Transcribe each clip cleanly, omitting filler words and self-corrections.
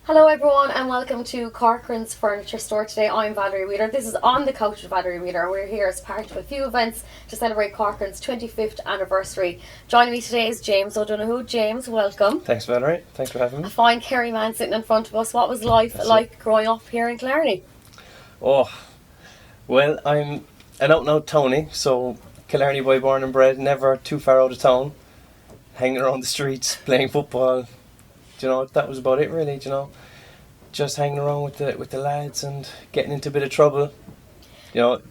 Hello everyone and welcome to Corcoran's Furniture Store. Today I'm Valerie Wheeler. This is On the Couch with Valerie Wheeler and we're here as part of a few events to celebrate Corcoran's 25th anniversary. Joining me today is James O'Donoghue. James, welcome. Thanks Valerie, thanks for having me. A fine Kerry man sitting in front of us. What was life like growing up here in Killarney? Oh, well, I'm an out-and-out townie, so Killarney boy born and bred, never too far out of town, hanging around the streets, playing football. That was about it really, just hanging around with the lads and getting into a bit of trouble.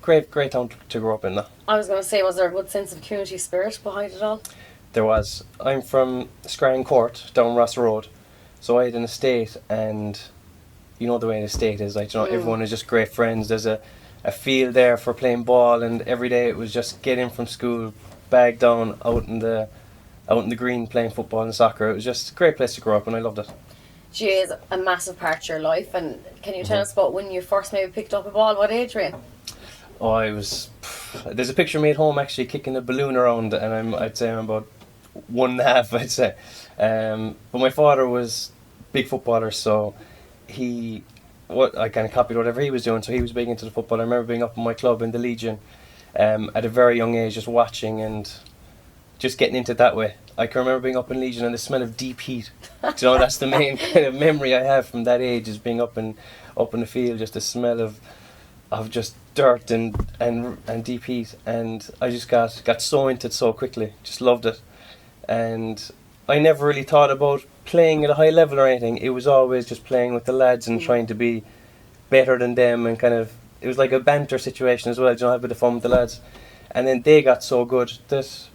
Great town to grow up in. I was going to say, was there a good sense of community spirit behind it all? There was. I'm from Scranton Court, down Ross Road, so I had an estate, and you know the way an estate is, everyone is just great friends. There's a field there for playing ball, and every day it was just get in from school, bag down, out in the green playing football and soccer. It was just a great place to grow up and I loved it. She is a massive part of your life, and can you tell us about when you first maybe picked up a ball? What age were you? There's a picture of me at home actually kicking a balloon around, and I'd say I'm about 1.5, I'd say. But my father was a big footballer, so I kind of copied whatever he was doing, so he was big into the football. I remember being up in my club in the Legion at a very young age, just watching and just getting into it that way. I can remember being up in Legion and the smell of deep heat. That's the main kind of memory I have from that age, is being up in the field, just the smell of just dirt and deep heat. And I just got so into it so quickly, just loved it. And I never really thought about playing at a high level or anything. It was always just playing with the lads and trying to be better than them, and kind of, it was like a banter situation as well, have a bit of fun with the lads. And then they got so good that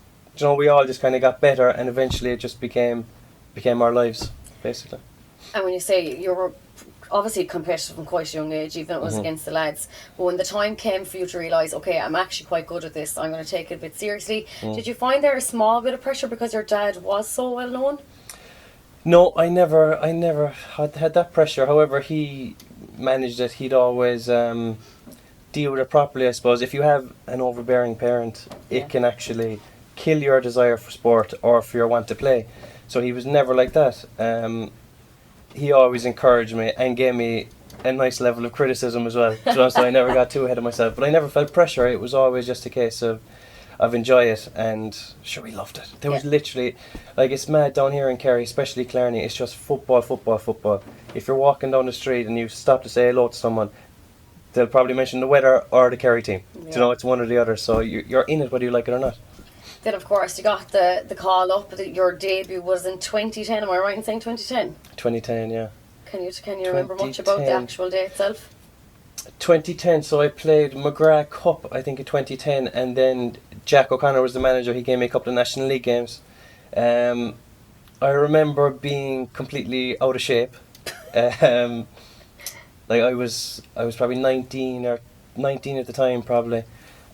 we all just kind of got better, and eventually it just became our lives, basically. And when you say you were obviously competitive from quite a young age, even if it was against the lads, but when the time came for you to realise, okay, I'm actually quite good at this, I'm going to take it a bit seriously, did you find there a small bit of pressure because your dad was so well known? No, I never had that pressure. However, he managed it. He'd always deal with it properly, I suppose. If you have an overbearing parent, it can actually kill your desire for sport or for your want to play. So he was never like that. He always encouraged me and gave me a nice level of criticism as well. So I never got too ahead of myself. But I never felt pressure. It was always just a case of enjoy it, and sure, we loved it. There was literally, it's mad down here in Kerry, especially Killarney, it's just football. If you're walking down the street and you stop to say hello to someone, they'll probably mention the weather or the Kerry team. It's one or the other, so you're in it whether you like it or not. Then of course you got the call up that your debut was in 2010, am I right in saying 2010? 2010, yeah. Can you remember much about the actual day itself? 2010, so I played McGrath Cup, I think, in 2010, and then Jack O'Connor was the manager. He gave me a couple of National League games. I remember being completely out of shape. I was probably 19 at the time, probably,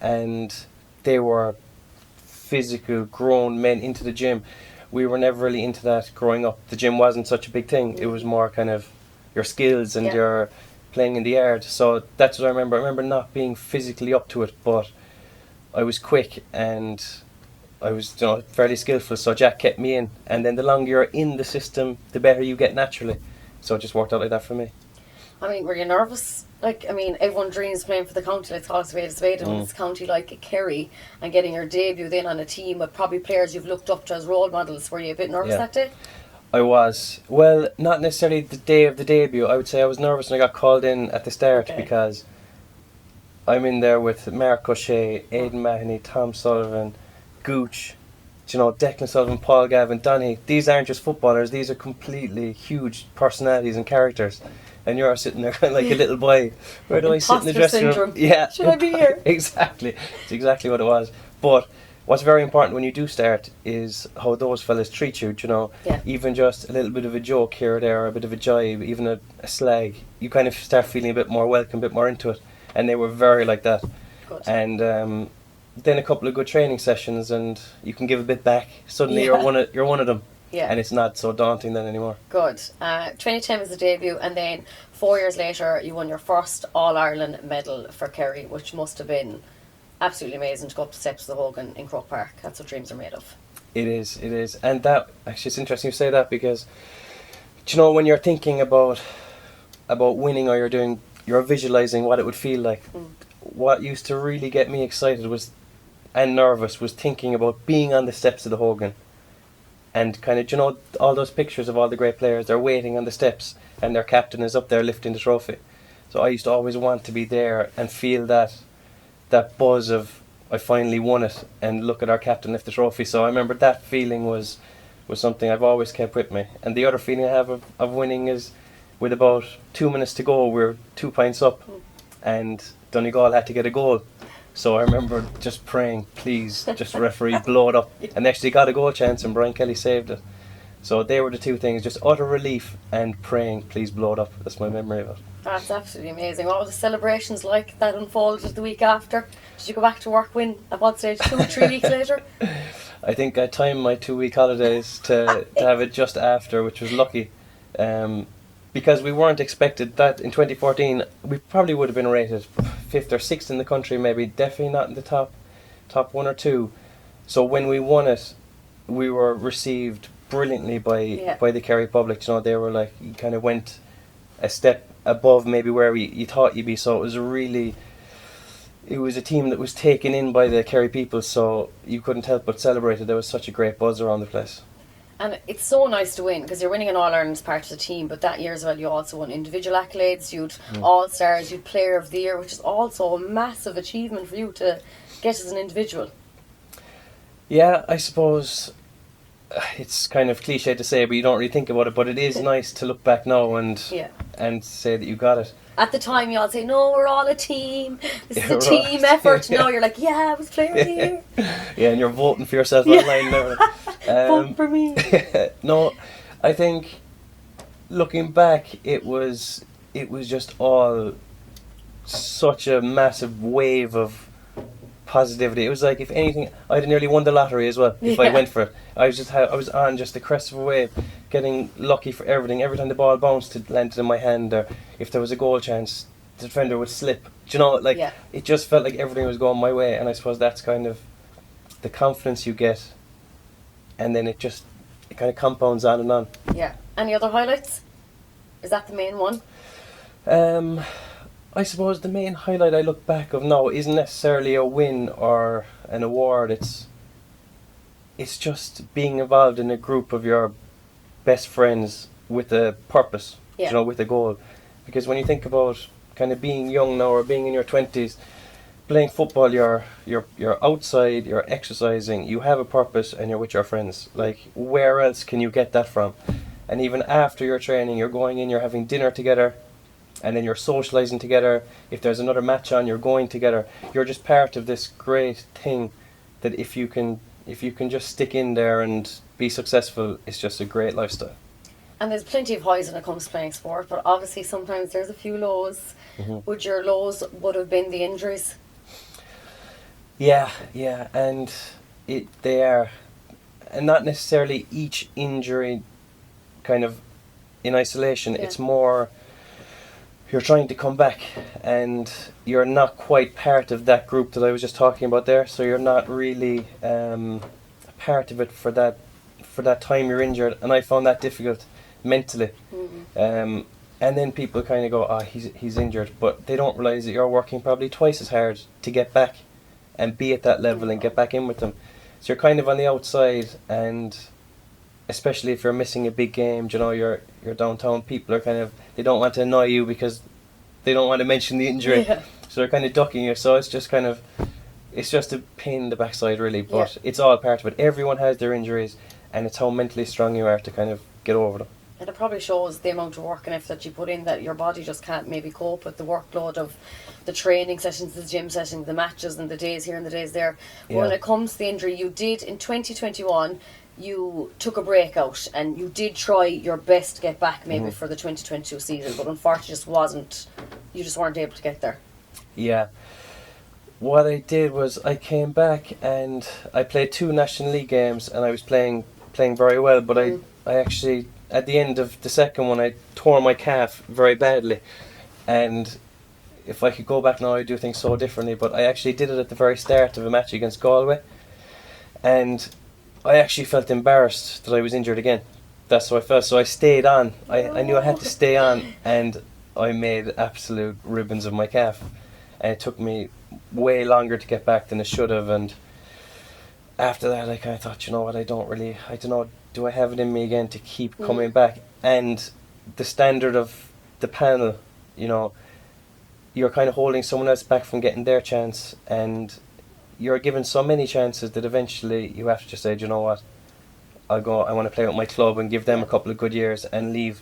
and they were physical grown men into the gym. We were never really into that growing up. The gym wasn't such a big thing. It was more kind of your skills and your playing in the yard. So that's what I remember. I remember not being physically up to it, but I was quick and I was fairly skillful, so Jack kept me in, and then the longer you're in the system, the better you get naturally. So it just worked out like that for me. I mean, were you nervous? Everyone dreams playing for the county, let's call it a spade, and it's a county like Kerry, and getting your debut then on a team with probably players you've looked up to as role models. Were you a bit nervous that day? I was. Well, not necessarily the day of the debut. I would say I was nervous when I got called in at the start, because I'm in there with Mark O'Shea, Aidan Mahoney, Tom Sullivan, Gooch, Declan Sullivan, Paul Gavin, Donoghue. These aren't just footballers, these are completely huge personalities and characters. And you're sitting there kind of like a little boy. Where do I sit in the dressing room? Yeah. Should I be here? Exactly. It's exactly what it was. But what's very important when you do start is how those fellas treat you, Even just a little bit of a joke here or there, or a bit of a jibe, even a slag, you kind of start feeling a bit more welcome, a bit more into it. And they were very like that. Good. And then a couple of good training sessions and you can give a bit back. Suddenly you're one of them. Yeah. And it's not so daunting then anymore. Good. 2010 was the debut, and then 4 years later you won your first All-Ireland medal for Kerry, which must have been absolutely amazing to go up the steps of the Hogan in Croke Park. That's what dreams are made of. It is. And that, actually, it's interesting you say that, because do you know when you're thinking about winning, or you're visualizing what it would feel like. What used to really get me excited and nervous was thinking about being on the steps of the Hogan, and kind of, do you know, all those pictures of all the great players, they're waiting on the steps and their captain is up there lifting the trophy. So I used to always want to be there and feel that buzz of, I finally won it, and look at our captain lift the trophy. So I remember that feeling was something I've always kept with me. And the other feeling I have of winning is, with about 2 minutes to go, we're 2 points up, and Donegal had to get a goal. So I remember just praying, please, just referee, blow it up. And actually got a goal chance, and Brian Kelly saved it. So they were the two things, just utter relief and praying, please blow it up. That's my memory of it. That's absolutely amazing. What were the celebrations like that unfolded the week after? Did you go back to work at what stage, 2 or 3 weeks later? I think I timed my 2-week holidays to have it just after, which was lucky. Because we weren't expected that in 2014, we probably would have been rated 5th or 6th in the country, maybe, definitely not in the top 1 or 2. So when we won it, we were received brilliantly by the Kerry public. You know, they were like, you kind of went a step above maybe where you thought you'd be. So it was a team that was taken in by the Kerry people, so you couldn't help but celebrate it. There was such a great buzz around the place. And it's so nice to win, because you're winning an All-Ireland as part of the team, but that year as well you also won individual accolades, you'd All-Stars, you'd Player of the Year, which is also a massive achievement for you to get as an individual. Yeah, I suppose it's kind of cliche to say, but you don't really think about it, but it is nice to look back now and say that you got it. At the time you all say, no, we're all a team, this is a team effort. Now you're like, yeah, I was Player of the Year. Yeah, and you're voting for yourself online now. Vote for me. No, I think looking back, it was just all such a massive wave of positivity. It was like, if anything, I'd have nearly won the lottery as well if I went for it. I was on just the crest of a wave, getting lucky for everything. Every time the ball bounced, it landed in my hand, or if there was a goal chance, the defender would slip. Do you know, like, it just felt like everything was going my way. And I suppose that's kind of the confidence you get, and then it kind of compounds on and on. Yeah. Any other highlights? Is that the main one? I suppose the main highlight I look back of now isn't necessarily a win or an award. It's just being involved in a group of your best friends with a purpose, you know, with a goal. Because when you think about kind of being young now, or being in your 20s, playing football, you're outside, you're exercising, you have a purpose, and you're with your friends. Like, where else can you get that from? And even after your training, you're going in, you're having dinner together, and then you're socialising together. If there's another match on, you're going together. You're just part of this great thing that if you can just stick in there and be successful, it's just a great lifestyle. And there's plenty of highs when it comes to playing sport, but obviously sometimes there's a few lows. Would your lows have been the injuries? Yeah, and they are, and not necessarily each injury kind of in isolation. It's more, you're trying to come back and you're not quite part of that group that I was just talking about there, so you're not really part of it for that time you're injured, and I found that difficult mentally. And then people kind of go, he's injured, but they don't realise that you're working probably twice as hard to get back and be at that level and get back in with them. So you're kind of on the outside, and especially if you're missing a big game, you know, you're downtown, people are kind of, they don't want to annoy you because they don't want to mention the injury. So they're kind of ducking you. So it's just a pain in the backside really, but it's all part of it. Everyone has their injuries, and it's how mentally strong you are to kind of get over them. And it probably shows the amount of work and effort that you put in, that your body just can't maybe cope with the workload of the training sessions, the gym sessions, the matches, and the days here and the days there. But when it comes to the injury, you did in 2021, you took a break out and you did try your best to get back maybe for the 2022 season, but unfortunately you just weren't able to get there. Yeah. What I did was I came back and I played 2 National League games, and I was playing very well, but I actually, at the end of the second one, I tore my calf very badly. And if I could go back now, I'd do things so differently, but I actually did it at the very start of a match against Galway. And I actually felt embarrassed that I was injured again. That's what I felt. So I stayed on. I knew I had to stay on, and I made absolute ribbons of my calf. And it took me way longer to get back than it should have. And after that, I kind of thought, you know what, I don't know, do I have it in me again to keep coming back? And the standard of the panel, you know, you're kind of holding someone else back from getting their chance, and you're given so many chances that eventually you have to just say, do you know what, I want to play with my club and give them a couple of good years and leave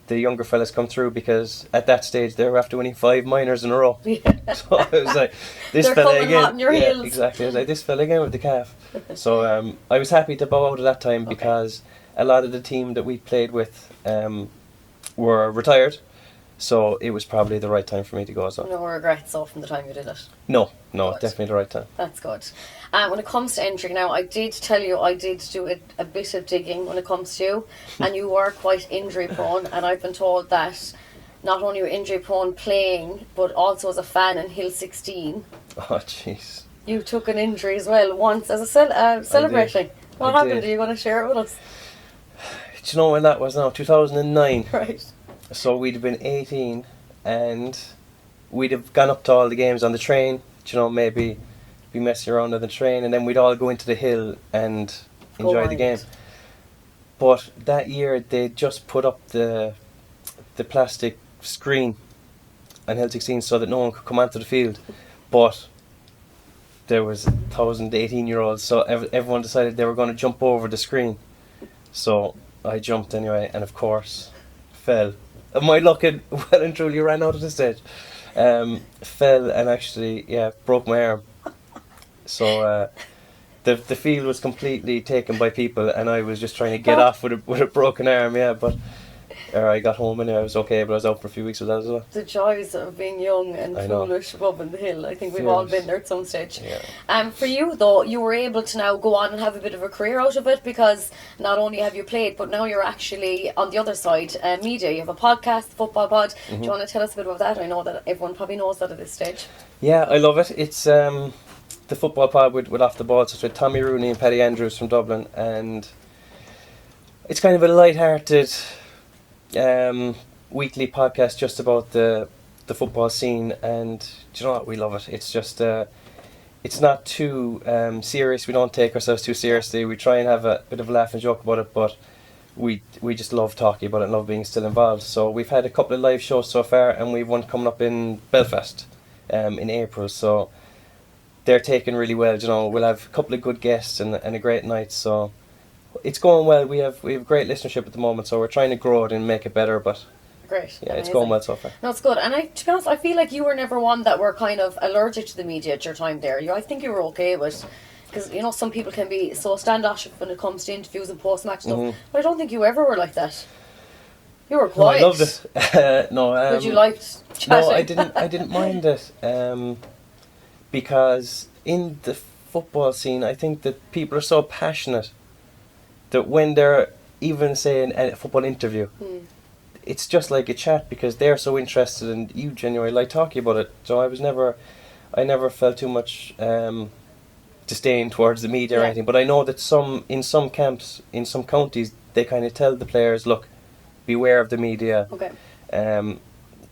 the younger fellas come through, because at that stage they were after winning 5 minors in a row. Yeah. So I was like, this fella again. Hot in your heels. Exactly. I was like, this fella again with the calf. So I was happy to bow out at that time because a lot of the team that we played with were retired. So it was probably the right time for me to go as well. No regrets from the time you did it? No, good. Definitely the right time. That's good. When it comes to entering now, I did tell you I did do a bit of digging when it comes to you, and you were quite injury prone, and I've been told that not only were injury prone playing, but also as a fan in Hill 16. Oh, jeez. You took an injury as well once as a celebrating. What happened? Are you going to share it with us? Do you know when that was now? 2009. Right. So we'd have been 18 and we'd have gone up to all the games on the train, you know, maybe be messing around on the train, and then we'd all go into the hill and enjoy the game. But that year they just put up the plastic screen on Hill 16 so that no one could come onto the field. But there was 1,000 18-year-olds, so everyone decided they were going to jump over the screen. So I jumped anyway, and of course fell. My luck had well and truly ran out at the stage. Fell and actually, broke my arm. So the field was completely taken by people, and I was just trying to get off with a broken arm. But I got home and I was okay, but I was out for a few weeks with that as well. The joys of being young and foolish above in the hill. I think we've all been there at some stage. Yeah. For you though, you were able to now go on and have a bit of a career out of it, because not only have you played, but now you're actually on the other side, media. You have a podcast, Football Pod. Do you want to tell us a bit about that? I know that everyone probably knows that at this stage. Yeah, I love it. It's the Football Pod with Off the Ball. So it's with Tommy Rooney and Paddy Andrews from Dublin, and it's kind of a light-hearted weekly podcast just about the football scene, and do you know what, we love it. It's just it's not too serious. We don't take ourselves too seriously. We try and have a bit of a laugh and joke about it, but we just love talking about it and love being still involved. So we've had a couple of live shows so far, and we've one coming up in Belfast in April, so they're taking really well. You know, we'll have a couple of good guests and a great night, so it's going well. We have great listenership at the moment, so we're trying to grow it and make it better. But great, yeah, it's going well so far. No, it's good. And to be honest, I feel like you were never one that were kind of allergic to the media at your time there. I think you were okay with, because you know some people can be so standoffish when it comes to interviews and post-match stuff. But I don't think you ever were like that. You were quiet. No, I loved it. But you liked chatting. No, I didn't mind it. Because in the football scene, I think that people are so passionate that when they're even saying a football interview, it's just like a chat, because they're so interested and you genuinely like talking about it. So I never felt too much disdain towards the media or anything. But I know that in some camps, in some counties, they kind of tell the players, look, beware of the media. Okay.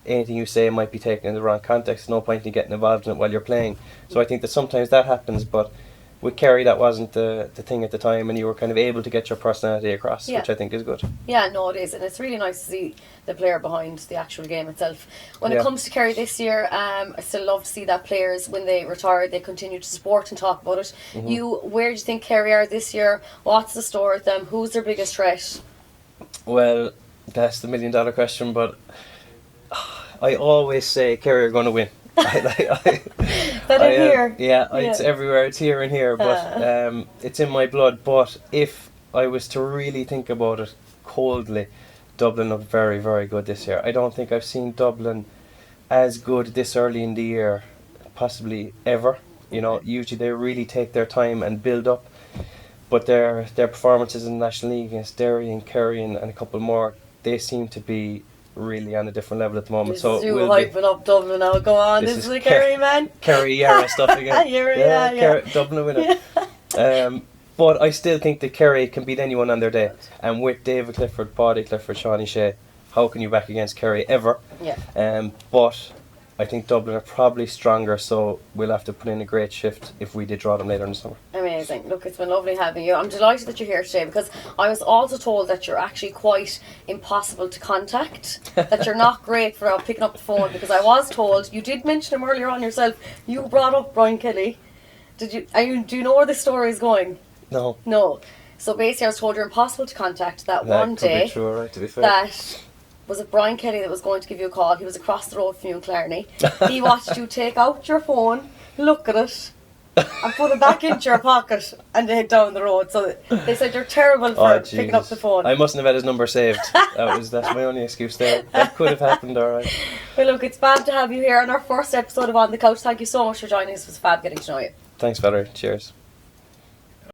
Anything you say might be taken in the wrong context. No point in getting involved in it while you're playing. So I think that sometimes that happens, but with Kerry that wasn't the thing at the time, and you were kind of able to get your personality across, which I think is good. Yeah, no, it is, and it's really nice to see the player behind the actual game itself. When it comes to Kerry this year, I still love to see that players, when they retire, they continue to support and talk about it. Where do you think Kerry are this year? What's the story with them? Who's their biggest threat? Well, that's the $1 million question, but I always say Kerry are going to win. Here. It's everywhere. It's here and here, but it's in my blood. But if I was to really think about it coldly, Dublin look very, very good this year. I don't think I've seen Dublin as good this early in the year, possibly ever. You know, usually they really take their time and build up, but their performances in the National League against Derry and Kerry and a couple more, they seem to be really on a different level at the moment. So we'll hyping up Dublin now. Go on, this is the Kerry man. Kerry Yarra stuff again. Kerry, Dublin winner. But I still think that Kerry can beat anyone on their day. And with David Clifford, Paddy Clifford, Shawnee Shea, how can you back against Kerry ever? Yeah. But I think Dublin are probably stronger, so we'll have to put in a great shift if we did draw them later in the summer. Amazing. Look, it's been lovely having you. I'm delighted that you're here today, because I was also told that you're actually quite impossible to contact, that you're not great for picking up the phone, because I was told, you did mention him earlier on yourself, you brought up Brian Kelly. Do you know where the story is going? No. No. So basically I was told you're impossible to contact, that one could day be true, right, to be fair. that was it Brian Kelly that was going to give you a call. He was across the road from you in Clarny. He watched you take out your phone, look at it, and put it back into your pocket and head down the road. So they said you're terrible for picking up the phone. I mustn't have had his number saved. That's my only excuse there. That could have happened, alright. Well, look, it's fab to have you here on our first episode of On the Couch. Thank you so much for joining us. It was fab getting to know you. Thanks, Valerie. Cheers.